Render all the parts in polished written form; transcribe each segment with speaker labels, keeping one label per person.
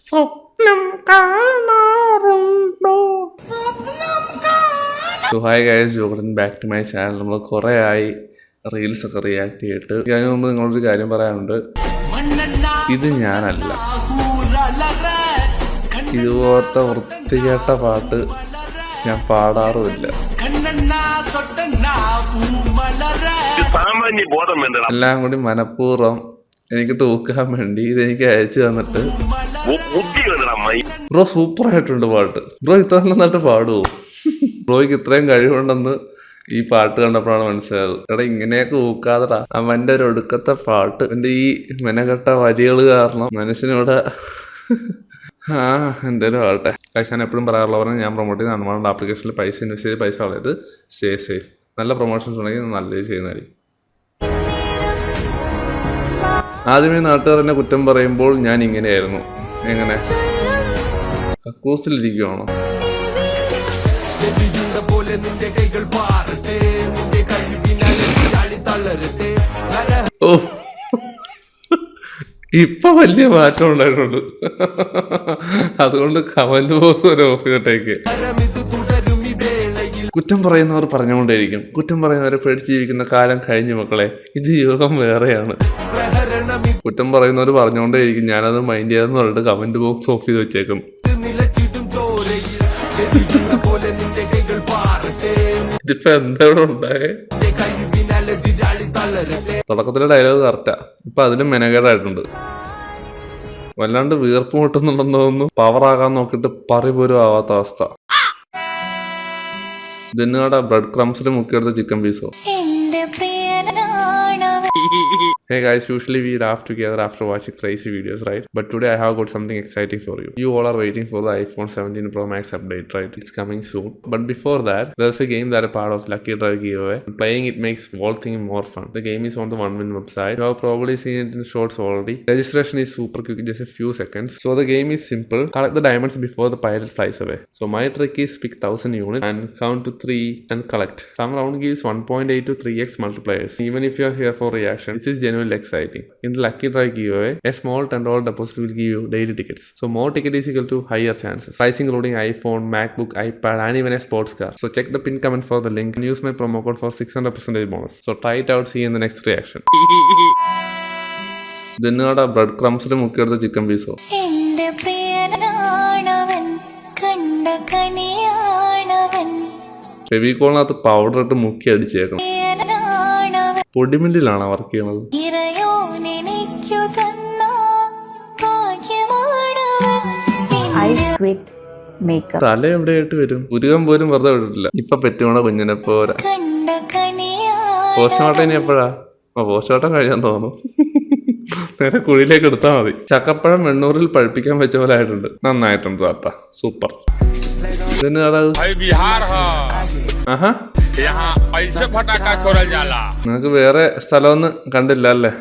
Speaker 1: സ്വപ്നം കാണാറുണ്ടോ? So hi guys, welcome back to my channel. നമ്മൾ കുറേ ആയി റീൽസ് ഒക്കെ റിയാക്ട് ചെയ്തിട്ട്. അതിന് മുമ്പ് നിങ്ങളൊരു കാര്യം പറയാനുണ്ട്. ഇത് ഞാനല്ല, ഇതുപോലത്തെ വൃത്തികെട്ട പാട്ട് ഞാൻ പാടാറുമില്ല. എല്ലാം കൂടി മനഃപൂർവ്വം എനിക്ക് തൂക്കാൻ വേണ്ടി ഇതെനിക്ക് അയച്ചു തന്നിട്ട്, ബ്രോ സൂപ്പർ ആയിട്ടുണ്ട് പാട്ട്, ബ്രോ ഇത്ര നന്നായിട്ട് പാടുവോ, ബ്രോയ്ക്ക് ഇത്രയും കഴിവുണ്ടെന്ന് ഈ പാട്ട് കണ്ടപ്പോഴാണ് മനസ്സിലായത്. എടാ ഇങ്ങനെയൊക്കെ ഊക്കാതെടാ, അവന്റെ ഒരു ഒടുക്കത്തെ പാട്ട്, എന്റെ ഈ മെനക്കെട്ട വരികൾ കാരണം മനുഷ്യനിവിടെ എന്തേലും ആവട്ടെ. പക്ഷെ ഞാൻ എപ്പോഴും പറയാറുള്ള പറഞ്ഞാൽ ഞാൻ പ്രൊമോട്ട് ചെയ്യുന്ന നമ്മളുടെ ആപ്ലിക്കേഷനിൽ പൈസ ഇൻവെസ്റ്റ് ചെയ്ത് പൈസ കളയത് സ്റ്റേ സേഫ്. നല്ല പ്രൊമോഷൻസ് ഉണ്ടെങ്കിൽ നല്ലത് ചെയ്യുന്നതായിരിക്കും. ആദ്യമേ നാട്ടുകാർ എന്നെ കുറ്റം പറയുമ്പോൾ ഞാൻ ഇങ്ങനെയായിരുന്നു. എങ്ങനെ കക്കൂസിലിരിക്കുവാണോ? ഓ, ഇപ്പൊ വലിയ മാറ്റം ഉണ്ടായിട്ടുണ്ട്. അതുകൊണ്ട് കമന്റ് ബോക്സ് വരെ ഓഫ് ചെയ്തിട്ടേക്ക്. കുറ്റം പറയുന്നവർ പറഞ്ഞുകൊണ്ടേയിരിക്കും. കുറ്റം പറയുന്നവരെ പേടിച്ച് ജീവിക്കുന്ന കാലം കഴിഞ്ഞു മക്കളെ. ഇത് യുഗം വേറെയാണ്. കുറ്റം പറയുന്നവർ പറഞ്ഞുകൊണ്ടേയിരിക്കും. ഞാനത് മൈൻഡ് ചെയ്യാന്ന് പറഞ്ഞിട്ട് കമന്റ് ബോക്സ് ഓഫ് ചെയ്ത് വെച്ചേക്കും. ഇതിപ്പോ എന്താണ് ഉണ്ടായേ? തുടക്കത്തിലെ ഡയലോഗ് കറക്റ്റാ, ഇപ്പൊ അതിലും മെനകേടായിട്ടുണ്ട്. വല്ലാണ്ട് വീർപ്പ് മുട്ടുന്നുണ്ടെന്ന് തോന്നുന്നു. പവറാകാൻ നോക്കിയിട്ട് പറി പോലും ആവാത്ത അവസ്ഥ. ഇതിനുകട ബ്രെഡ് ക്രംസിൽ മുക്കിയെടുത്ത ചിക്കൻ പീസോ? Hey guys, usually we laugh together after watching crazy videos, right? But today I have got something exciting for you. You all are waiting for the iPhone 17 Pro Max update, right? It's coming soon. But before that, there's a game that is part of Lucky Draw giveaway. Playing it makes whole thing more fun. The game is on the 1win website. You have probably seen it in shorts already. Registration is super quick, just a few seconds. So the game is simple. Collect the diamonds before the pirate flies away. So my trick is pick 1000 units and count to 3 and collect. Some round gives 1.8 to 3x multipliers. Even if you are here for reaction, this is genuinely exciting. In the Lucky Draw giveaway, a small $10 deposit will give you daily tickets. So more ticket is equal to higher chances. Price including iPhone, MacBook, iPad and even a sports car. So check the pin comment for the link and use my promo code for 600% bonus. So try it out, see you in the next reaction. ഇതിനുകട bread ക്രംസിൽ മുക്കിയെടുത്ത chicken പീസോ? ഫെവിക്കോളിനകത്ത് powder ഇട്ട് മുക്കി അടിച്ചേക്കണം. പൊടിമില്ലിലാണോ work ചെയ്യണത്? തല എവിടെയായിട്ട് വരും? ഉരുകം പോലും വെറുതെ വിട്ടിട്ടില്ല. ഇപ്പൊ പെറ്റുപോണ കുഞ്ഞിനെ പോലെ. പോസ്റ്റ്മോർട്ടം ഇനി എപ്പോഴാ? പോസ്റ്റ്മോർട്ടം കഴിയാൻ തോന്നുന്നു. നേരെ കുഴിയിലേക്ക് എടുത്താൽ മതി. ചക്കപ്പഴം വെണ്ണൂറിൽ പഴുപ്പിക്കാൻ വെച്ച പോലെ ആയിട്ടുണ്ട്. നന്നായിട്ടുണ്ട് താത്ത, സൂപ്പർ. ഇതിന് നിങ്ങക്ക് വേറെ സ്ഥലമൊന്നും കണ്ടില്ല അല്ലേ?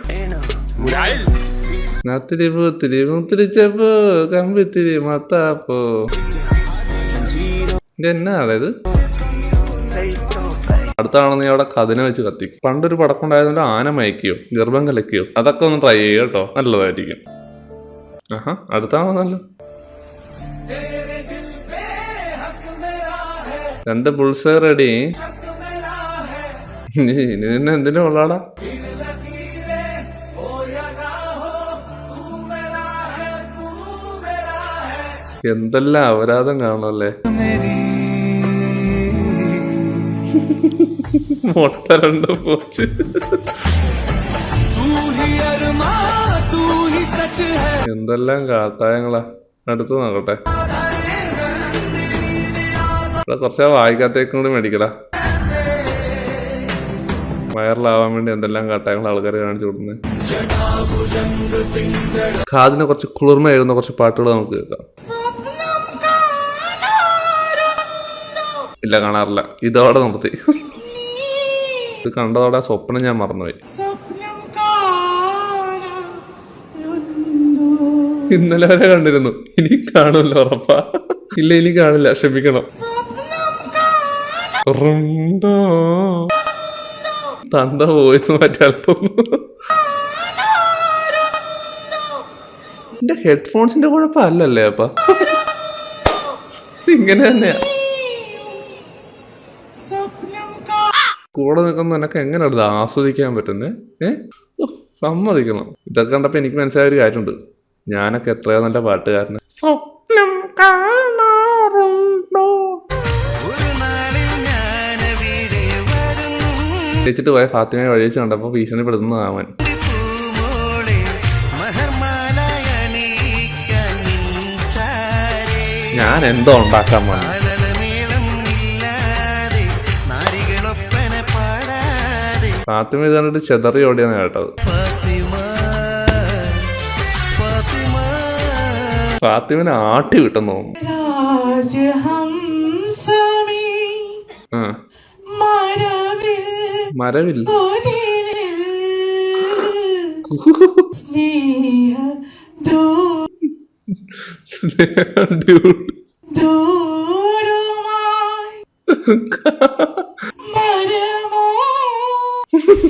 Speaker 1: തിരിച്ചപ്പോ കമ്പിത്തിരി മത്താപ്പോ ഇതെന്നാണത്? അടുത്താണെന്ന് നീ അവിടെ കതിനെ വെച്ച് കത്തിക്കും. പണ്ടൊരു പടക്കമുണ്ടായതുകൊണ്ട് ആന മയക്കിയോ ഗർഭം കലക്കിയോ? അതൊക്കെ ഒന്ന് ട്രൈ ചെയ്യുക കേട്ടോ, നല്ലതായിരിക്കും. അടുത്താണോ നല്ല 2 ബുൾസ് റെഡി. നിന്നെ എന്തിനാ ഉള്ളാടാ? എന്തെല്ലാം അപരാധം കാണുമല്ലേ. മുട്ട 2 പോച്ച്. എന്തെല്ലാം കാട്ടായങ്ങളാ. അടുത്ത് നോക്കട്ടെ. കുറച്ചാ വായിക്കാത്തേക്കും കൂടി മേടിക്കടാ. വൈറലാവാൻ വേണ്ടി എന്തെല്ലാം കാട്ടായങ്ങൾ ആൾക്കാർ കാണിച്ചു കൊടുക്കുന്നത്. കാതിന് കുറച്ച് കുളിർമ എഴുതുന്ന കുറച്ച് പാട്ടുകൾ നമുക്ക് കേൾക്കാം. ഇല്ല, കാണാറില്ല. ഇതോടെ നിർത്തി. ഇത് കണ്ടതോടെ സ്വപ്നം ഞാൻ മറന്നുപോയി. ഇന്നലെ വരെ കണ്ടിരുന്നു, ഇനി കാണുമല്ലോ ഉറപ്പാ. ഇല്ല, ഇനി കാണില്ല, ക്ഷമിക്കണം. തന്ത വോയിസ് മാറ്റി അല്പം എന്റെ ഹെഡ്ഫോൺസിന്റെ കുഴപ്പമല്ലല്ലേ അപ്പ ഇങ്ങനെ തന്നെയാ. കൂടെ നിൽക്കുന്ന എനക്ക് എങ്ങനെയാണ് ആസ്വദിക്കാൻ പറ്റുന്നത്? സമ്മതിക്കണം. ഇതൊക്കെ കണ്ടപ്പോ എനിക്ക് മനസ്സിലായ ഒരു കാര്യമുണ്ട്, ഞാനൊക്കെ എത്രയോ നല്ല പാട്ടുകാരന്. സ്വപ്നം കാണാറുണ്ടോ വിളിച്ചിട്ട് പോയ ഫാത്തിമയെ വഴിച്ച് കണ്ടപ്പോ ഭീഷണിപ്പെടുത്തുന്നതാവൻ. ഞാൻ എന്തോ ഉണ്ടാക്കാൻ വന്നു. ഫാത്തിമ ഇത് കണ്ടിട്ട് ചെതറി ഓടിയാണ് കേട്ടത്. ഫാത്തിമനെ ആട്ടി വിട്ടെന്ന് തോന്നുന്നു. മരവിൽ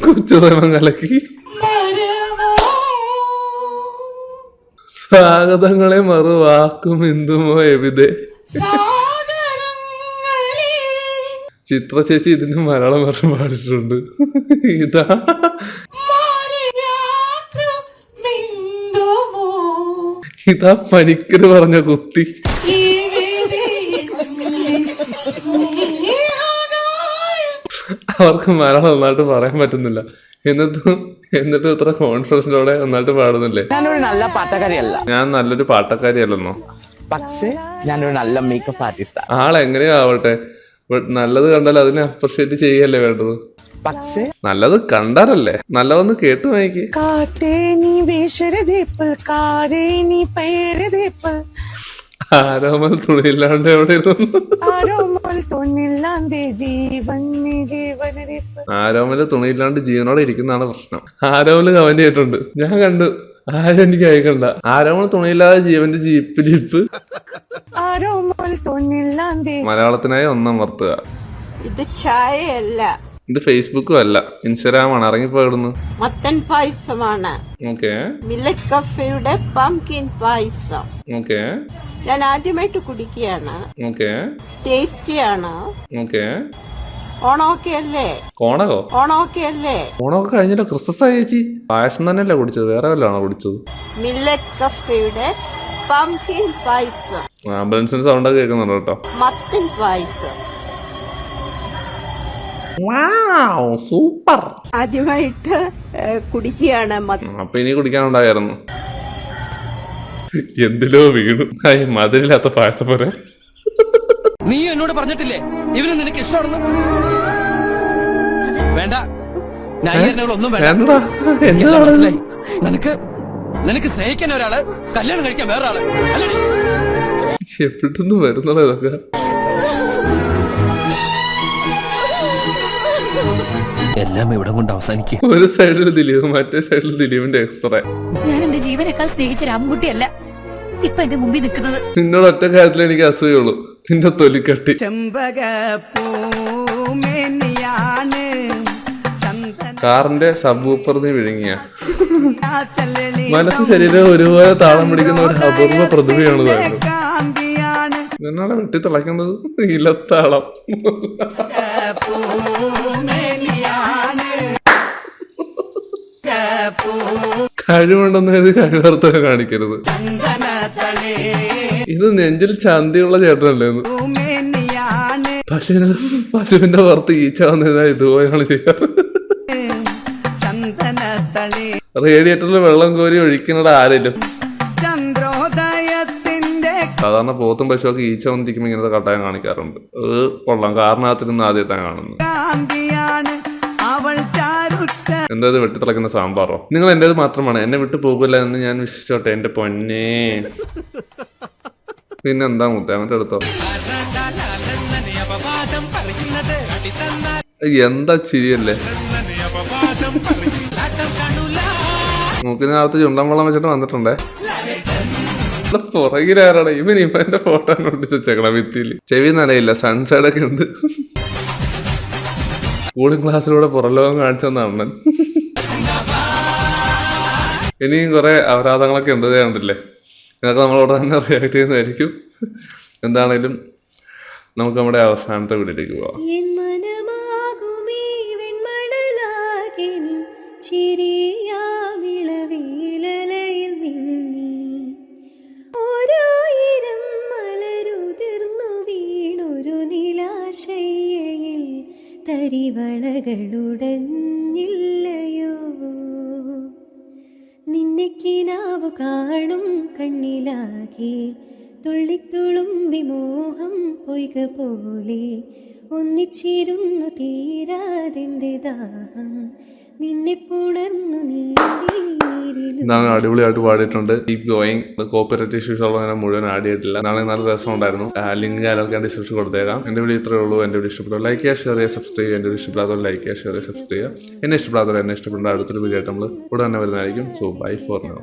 Speaker 1: കൊച്ചുതമം കലക്കി. സ്വാഗതങ്ങളെ മറുവാക്കും എന്തുമോ എവിടെ. ചിത്ര ചേച്ചി ഇതിന് മലയാളം വർഷം പാടിയിട്ടുണ്ട്. ഇതാ പനിക്കര് പറഞ്ഞ കുത്തി. അവർക്ക് മലയാളം നന്നായിട്ട് പറയാൻ പറ്റുന്നില്ല, എന്നിട്ടും ഇത്ര കോൺഫിഡൻസോടെ നന്നായിട്ട് പാടുന്നില്ലേ.
Speaker 2: ഞാനൊരു നല്ല പാട്ടക്കാരിയല്ല.
Speaker 1: ഞാൻ നല്ലൊരു പാട്ടക്കാരിയല്ലെന്നോ?
Speaker 2: പക്ഷേ ഞാനൊരു നല്ല മേക്കപ്പ് ആർട്ടിസ്റ്റ്.
Speaker 1: ആളെങ്ങനെയോ ആവട്ടെ, ബട്ട് നല്ലത് കണ്ടാൽ അതിനെ അപ്രിഷിയേറ്റ് ചെയ്യല്ലേ വേണ്ടത്.
Speaker 2: പക്ഷേ
Speaker 1: നല്ലത് കണ്ടാലല്ലേ നല്ലതൊന്ന് കേട്ടു വായിക്ക്. ആരോമൽ തുണിയില്ലാണ്ട് എവിടെ ഇരുന്നു? ആരോമല് തുണിയില്ലാണ്ട് ജീവനോടെ ഇരിക്കുന്നതാണ് പ്രശ്നം. ആരോമല് കമന്റ് ചെയ്തിട്ടുണ്ട്, ഞാൻ കണ്ടു. ആരും എനിക്ക് അയക്കണ്ട. ആരോമൽ തുണിയില്ലാതെ ജീവന്റെ ജീപ്പ്. മലയാളത്തിനായി ഒന്നാം വർത്തുക.
Speaker 3: ഇത് ചായയല്ല,
Speaker 1: ഇത് ഫേസ്ബുക്കും അല്ല, ഇൻസ്റ്റാഗ്രാമാണ്. ഇറങ്ങിപ്പോയിടുന്നു.
Speaker 3: മത്തൻ പായസമാണ്.
Speaker 1: ഓക്കെ.
Speaker 3: മില്ലറ്റ് കഫേയുടെ പംകിൻ പായസം.
Speaker 1: ഓക്കെ.
Speaker 3: ഞാൻ ആദ്യമായിട്ട് കുടിക്കുകയാണ്.
Speaker 1: ഓക്കെ.
Speaker 3: ടേസ്റ്റിയാണ്.
Speaker 1: ഓക്കെ.
Speaker 3: ഓണമൊക്കെ അല്ലേ?
Speaker 1: ഓണകോ?
Speaker 3: ഓണമൊക്കെ അല്ലേ?
Speaker 1: ഓണമൊക്കെ കഴിഞ്ഞിട്ട് ക്രിസ്മസ് ആയി ചേച്ചി. പായസം തന്നെയല്ലേ കുടിച്ചത്, വേറെ വല്ലതാണോ കുടിച്ചത്?
Speaker 3: മില്ലറ്റ് കഫേയുടെ പംകിൻ പായസം.
Speaker 1: ആംബുലൻസിന്റെ സൗണ്ട് ഒക്കെ കേൾക്കുന്നുണ്ട് കേട്ടോ.
Speaker 3: മത്തൻ പായസം
Speaker 1: സൂപ്പർ.
Speaker 3: ആദ്യമായിട്ട് കുടിക്കുകയാണ്.
Speaker 1: അപ്പൊ ഇനി കുടിക്കാനുണ്ടായിരുന്നു. എന്തിലോ വീണു. മധുരില്ലാത്ത പായസം പോലെ.
Speaker 4: നീ എന്നോട് പറഞ്ഞിട്ടില്ലേ ഇവന് നിനക്ക് ഇഷ്ടമാണെന്ന്? വേണ്ട, ഒന്നും വേണ്ട. നിനക്ക് സ്നേഹിക്കാൻ ഒരാള്, കല്യാണം കഴിക്കാൻ വേറൊരാള്.
Speaker 1: എവിടുന്ന് വരുന്നത് ഇതൊക്കെ?
Speaker 4: എല്ലാം ഇവിടെ കൊണ്ട് അവസാനിക്കും.
Speaker 1: ഒരു സൈഡിൽ ദിലീപ്, മറ്റേ സൈഡിൽ ദിലീപിന്റെ എക്സ്ട്രാ.
Speaker 5: ഞാൻ എന്റെ ജീവനേക്കാൾ സ്നേഹിച്ച രാമൻകുട്ടിയല്ല ഇപ്പൊ എന്റെ മുമ്പിൽ നിൽക്കുന്നത്.
Speaker 1: നിന്നോട് ഒറ്റ കാര്യത്തിൽ എനിക്ക് അസൂയുള്ളൂ, നിന്റെ തൊലിക്കട്ടി. കാറിന്റെ സബ് ഊപ്പർ നീ വിഴുങ്ങിയ. മനസ്സ് ശരീരം ഒരുപോലെ താളം പിടിക്കുന്ന ഒരു അപൂർവ പ്രതിഭയാണ് വേണ്ടത്. എന്നാണ് വെട്ടി തിളക്കുന്നത് ഇലത്താളം. കഴിവുണ്ടെന്ന് കരുതി കഴിവർത്ഥം കാണിക്കരുത്. ഇത് നെഞ്ചിൽ ചന്തിയുള്ള ചേട്ടനല്ലേന്ന്. പശുവിന്റെ പുറത്ത് ഈച്ച വന്നതാ ഇതുപോലെയാണ് ചെയ്യാറ്. റേഡിയേറ്ററിൽ വെള്ളം കോരി ഒഴിക്കുന്നത് ആരെങ്കിലും. സാധാരണ പോത്തും പശുവൊക്കെ ഈച്ച വന്നിരിക്കുമ്പോൾ ഇങ്ങനത്തെ കട്ടായം കാണിക്കാറുണ്ട്. കൊള്ളാം, കാരണത്തിരുന്ന് ആദ്യമായിട്ടാണ് കാണുന്നത്. എന്തത് വെട്ടിത്തിളക്കുന്ന സാമ്പാറോ? നിങ്ങൾ എന്റേത് മാത്രമാണ്, എന്നെ വിട്ടു പോകില്ല എന്ന് ഞാൻ വിശ്വസിച്ചോട്ടെ എന്റെ പൊന്നേ. പിന്നെന്താ മുത്തേ, അങ്ങനത്തെ എടുത്തോ. എന്താ ചിരിയല്ലേ? മൂക്കിനകത്ത് ചുണ്ടൻ വെള്ളം വെച്ചിട്ട് വന്നിട്ടുണ്ടേ. പുറകിലാരാണ് ഇവൻ? ഇവന്റെ ഫോട്ടോ ഒട്ടിച്ചേക്കണം ഭിത്തിയിൽ. ചെവി നനയില്ല, സൺസൈഡ് ഒക്കെ ഉണ്ട്. കൂളിംഗ് ക്ലാസ്സിലൂടെ പുറലോകം കാണിച്ചു തന്ന അണ്ണൻ. ഇനിയും കുറെ അപരാധങ്ങളൊക്കെ ഉണ്ട് കണ്ടില്ലേ. ഇതൊക്കെ നമ്മളോട് തന്നെ റിയാക്ട് ചെയ്യുന്നതായിരിക്കും. എന്താണേലും നമുക്ക് നമ്മുടെ അവസാനത്തെ വീട്ടിലേക്ക് പോവാം.
Speaker 6: എൻ മനമാകുമേ വെൺമണലാകെ നിൻ ചിരിയാവിളവേലയിൽ മിന്നി ഓരായിരം മലരുതിർന്നു വീണൊരു നിലാശയ്യയിൽ തരിവളകളുടഞ്ഞില്ലയോ നിന്നെ കിനാവു കാണും കണ്ണിലാകെ തുള്ളിത്തുളുമ്പി മോഹം പൊയ്ക പോലെ ഒന്നിച്ചിരുന്നു തീരാതിന്റെ ദാഹം നിന്നെ പുണർന്നു നീരിലും.
Speaker 1: ഇതാണ് അടിപൊളിയായിട്ട് പാടിയിട്ടുണ്ട്. Keep going. കോപ്പറേറ്റ് ഇഷ്യൂസ് ഉള്ളതിനെ മുഴുവൻ ആഡ് ചെയ്തിട്ടില്ല. നാളെ നല്ല രസം ഉണ്ടായിരുന്നു. ലിങ്ക് ഞാൻ ഡിസ്ക്രിപ്ഷൻ കൊടുത്തേക്കാം. എൻ്റെ വീഡിയോ ഇത്രയേ ഉള്ളൂ. എൻ്റെ വീഡിയോ ഇഷ്ടപ്പെട്ടു ലൈക്ക് ചെയ്യുക, ഷെയർ ചെയ്യുക, സബ്സ്ക്രൈബ് ചെയ്യുക. എൻ്റെ വീഡിയോ ഇഷ്ടപ്പെടാത്തവർ ലൈക്ക് ചെയ്യുക, ഷെയർ ചെയ്യുക, സബ്സ്ക്രൈബ് ചെയ്യുക. എന്നെ ഇഷ്ടപ്പെടാത്തവർ എന്നെ ഇഷ്ടപ്പെട്ട അടുത്തൊരു വീഡിയോ ആയിട്ട് നമ്മൾ ഉടൻ തന്നെ വരുന്നതായിരിക്കും. So bye for now.